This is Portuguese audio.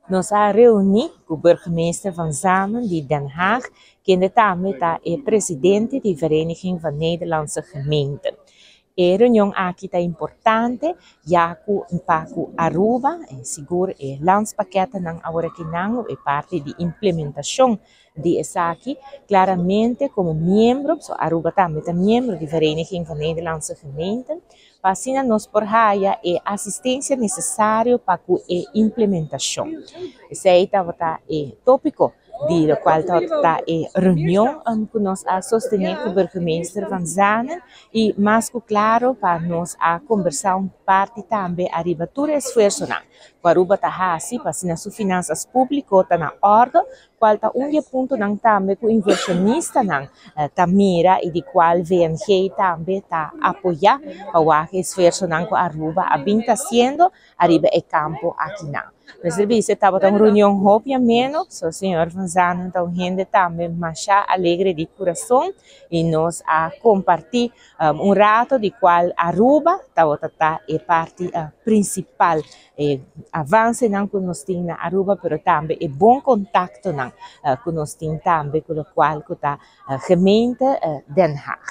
Nos ha reunido com o burgemeester van Zanen de Den Haag, que também é presidente da Vereniging van Nederlandse Gemeenten. A reunião aqui está importante, já que um pouco Aruba, seguro, o landspaquete não agora que não é parte de implementação de essa aqui, claramente como membro, so Aruba também é membro da Vereniging van Nederlandse Gemeenten, para assim nós por raia e assistência necessária para a implementação. Esse aí está tópico de qual está a reunião que nós a sostener com o burgemeester van Zanen e mais claro para nós a conversar parte também a ribatura esforço não. O Aruba está assim para as suas finanças públicas está na ordem, qual está ponto não também com o inversionista não está mira e de qual VNG também está apoiar para o esforço não com Aruba a bem está sendo arriba e campo aqui não. Mas serviço estava uma reunião rápida menos, o senhor van Zanen então gente também mais alegre de coração e nós a compartilhar rato de qual Aruba está é parte principal avanço não que nós temos na Aruba, mas também é bom contato não que nós temos também com o qual está gemeente Den Haag.